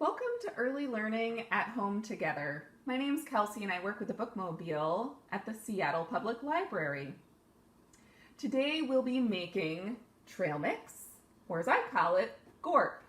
Welcome to Early Learning at Home Together. My name's Kelsey and I work with the Bookmobile at the Seattle Public Library. Today we'll be making trail mix, or as I call it, gorp.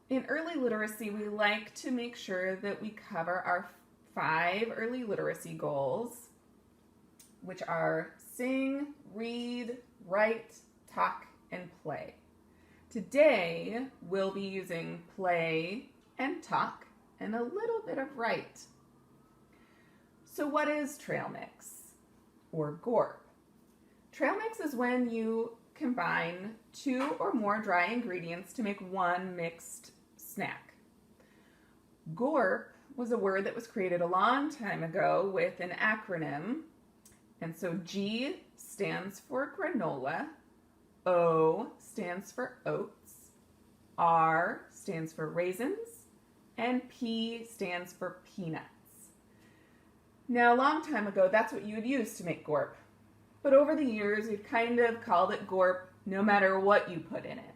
In early literacy, we like to make sure that we cover our 5 early literacy goals, which are sing, read, write, talk, and play. Today, we'll be using play and talk and a little bit of write. So what is trail mix or gorp? Trail mix is when you combine 2 or more dry ingredients to make one mixed snack. Gorp was a word that was created a long time ago with an acronym. And so G stands for granola, O stands for oats, R stands for raisins, and P stands for peanuts. Now, a long time ago, that's what you would use to make gorp. But over the years, we've kind of called it gorp no matter what you put in it.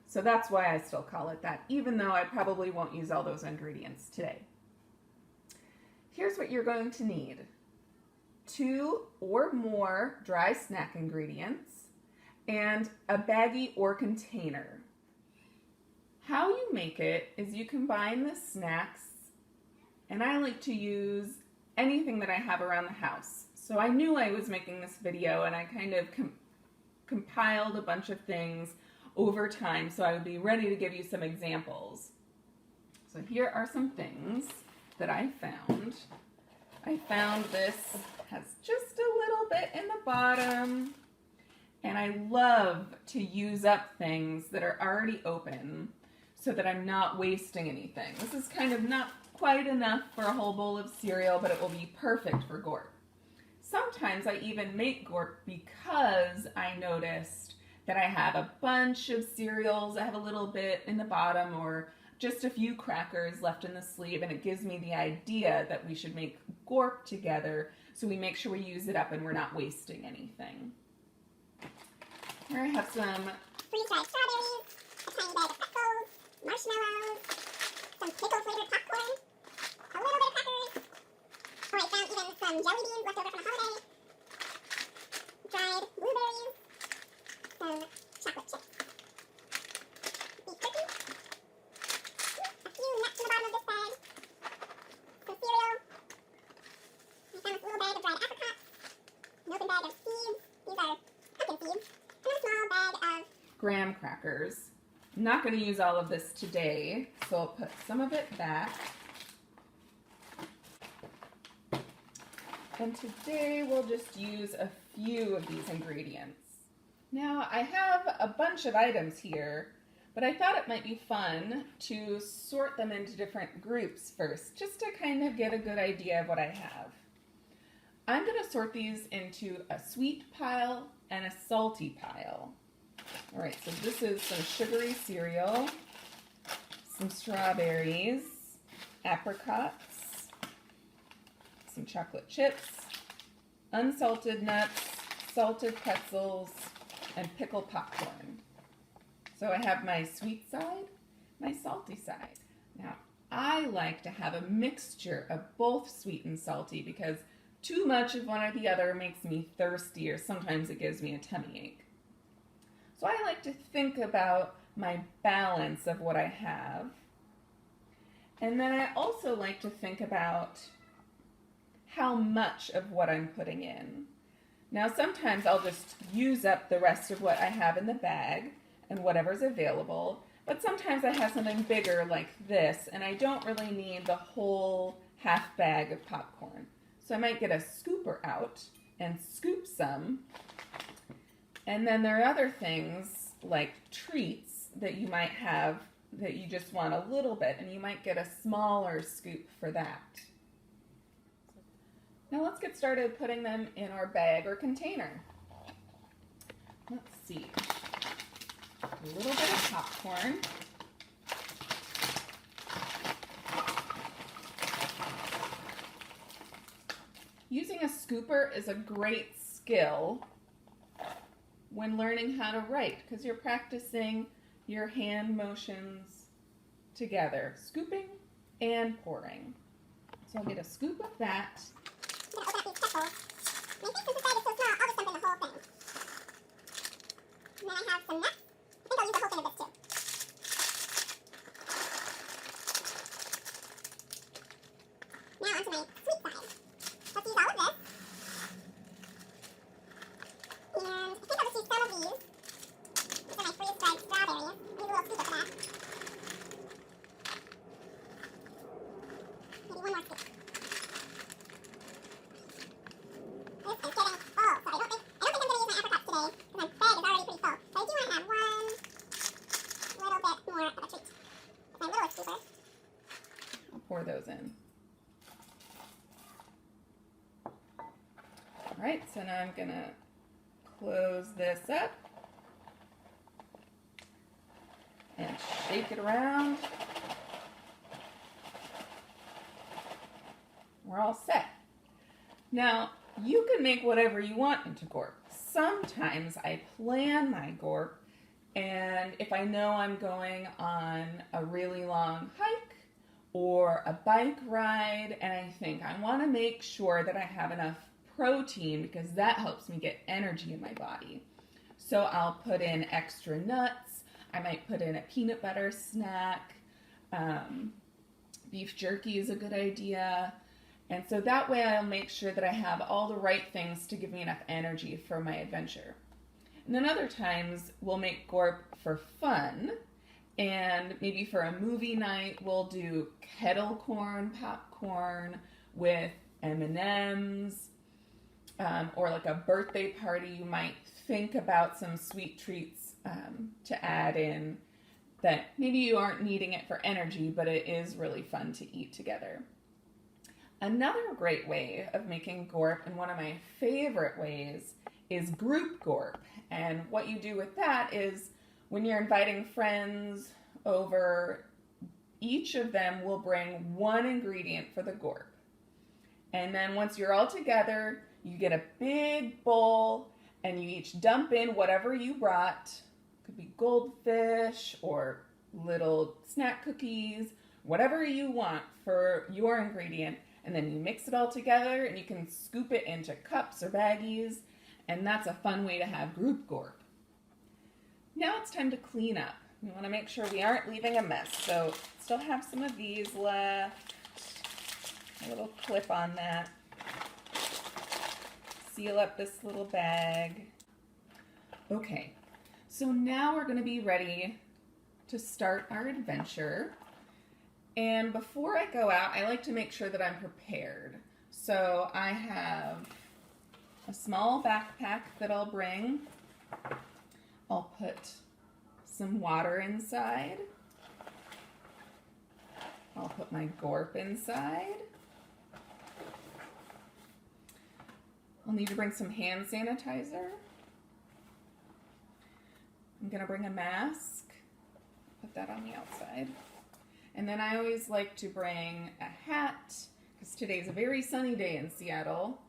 So that's why I still call it that, even though I probably won't use all those ingredients today. Here's what you're going to need. 2 or more dry snack ingredients, and a baggie or container. How you make it is you combine the snacks, and I like to use anything that I have around the house. So I knew I was making this video and I kind of compiled a bunch of things over time so I would be ready to give you some examples. So here are some things that I found. I found this has just a little bit in the bottom. And I love to use up things that are already open so that I'm not wasting anything. This is kind of not quite enough for a whole bowl of cereal, but it will be perfect for gorp. Sometimes I even make gorp because I noticed that I have a bunch of cereals. I have a little bit in the bottom or just a few crackers left in the sleeve, and it gives me the idea that we should make gorp together so we make sure we use it up and we're not wasting anything. Here I have some freeze-dried strawberries, a tiny bag of pretzels, marshmallows, some pickle-flavored popcorn, a little bit of crackers. Oh, I found even some jelly beans left over from a holiday, dried blueberries, some chocolate chips, beef jerky, a few nuts in the bottom of this bag, some cereal. I found this little bag of dried apricots, an open bag of seeds. These are pumpkin seeds. Graham crackers. I'm not going to use all of this today, so I'll put some of it back. And today we'll just use a few of these ingredients. Now I have a bunch of items here, but I thought it might be fun to sort them into different groups first, just to kind of get a good idea of what I have. I'm going to sort these into a sweet pile and a salty pile. All right, so this is some sugary cereal, some strawberries, apricots, some chocolate chips, unsalted nuts, salted pretzels, and pickled popcorn. So I have my sweet side, my salty side. Now, I like to have a mixture of both sweet and salty because too much of one or the other makes me thirsty, or sometimes it gives me a tummy ache. So I like to think about my balance of what I have. And then I also like to think about how much of what I'm putting in. Now sometimes I'll just use up the rest of what I have in the bag and whatever's available, but sometimes I have something bigger like this and I don't really need the whole half bag of popcorn. So I might get a scooper out and scoop some. And then there are other things like treats that you might have that you just want a little bit, and you might get a smaller scoop for that. Now let's get started putting them in our bag or container. Let's see. A little bit of popcorn. Using a scooper is a great skill when learning how to write because you're practicing your hand motions together, scooping and pouring. So I'll get a scoop of that. I'm going to open up these petals. And I think since the bag is so small, I'll just dump in the whole thing. And then I have some nuts. I think I'll use the whole thing of this too. Now onto my sweet side. Let's use all of this. And I think I'll just use some of these. These are my freeze-dried strawberries. Use a little scoop of that. Maybe one more scoop. This is getting full, so I don't think I'm going to use my apricots today because my bag is already pretty full. But I do want to have one little bit more of a treat. With my little scooper. I'll pour those in. All right, so now I'm gonna close this up and shake it around. We're all set. Now, you can make whatever you want into gorp. Sometimes I plan my gorp, and if I know I'm going on a really long hike or a bike ride, and I think I want to make sure that I have enough protein because that helps me get energy in my body. So I'll put in extra nuts. I might put in a peanut butter snack. Beef jerky is a good idea. And so that way I'll make sure that I have all the right things to give me enough energy for my adventure. And then other times we'll make gorp for fun. And maybe for a movie night, we'll do kettle corn popcorn with M&Ms. Or like a birthday party, you might think about some sweet treats to add in that maybe you aren't needing it for energy, but it is really fun to eat together. Another great way of making gorp, and one of my favorite ways, is group gorp. And what you do with that is when you're inviting friends over, each of them will bring one ingredient for the gorp. And then once you're all together, you get a big bowl and you each dump in whatever you brought. It could be goldfish or little snack cookies, whatever you want for your ingredient. And then you mix it all together and you can scoop it into cups or baggies. And that's a fun way to have group gorp. Now it's time to clean up. We want to make sure we aren't leaving a mess. So still have some of these left. A little clip on that. Seal up this little bag. Okay, so now we're going to be ready to start our adventure. And before I go out, I like to make sure that I'm prepared. So I have a small backpack that I'll bring. I'll put some water inside. I'll put my gorp inside. I'll need to bring some hand sanitizer. I'm going to bring a mask. Put that on the outside. And then I always like to bring a hat, because today's a very sunny day in Seattle,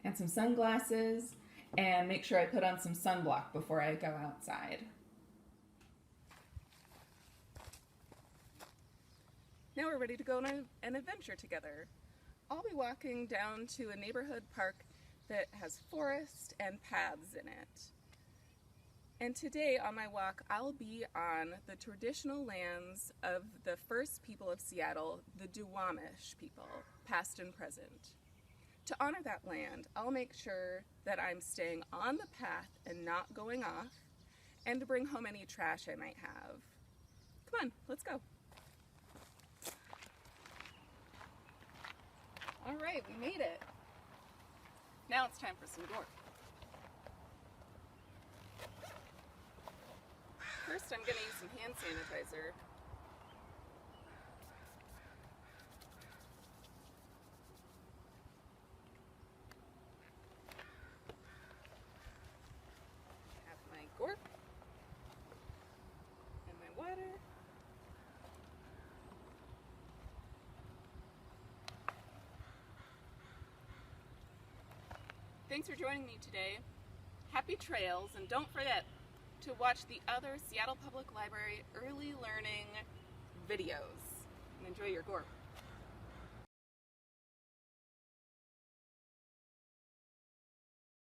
and some sunglasses, and make sure I put on some sunblock before I go outside. Now we're ready to go on an adventure together. I'll be walking down to a neighborhood park that has forest and paths in it. And today on my walk, I'll be on the traditional lands of the first people of Seattle, the Duwamish people, past and present. To honor that land, I'll make sure that I'm staying on the path and not going off, and to bring home any trash I might have. Come on, let's go. All right, we made it. Now it's time for some gorp. First, I'm going to use some hand sanitizer. I have my gorp and my water. Thanks for joining me today. Happy trails, and don't forget to watch the other Seattle Public Library Early Learning videos. And enjoy your gore.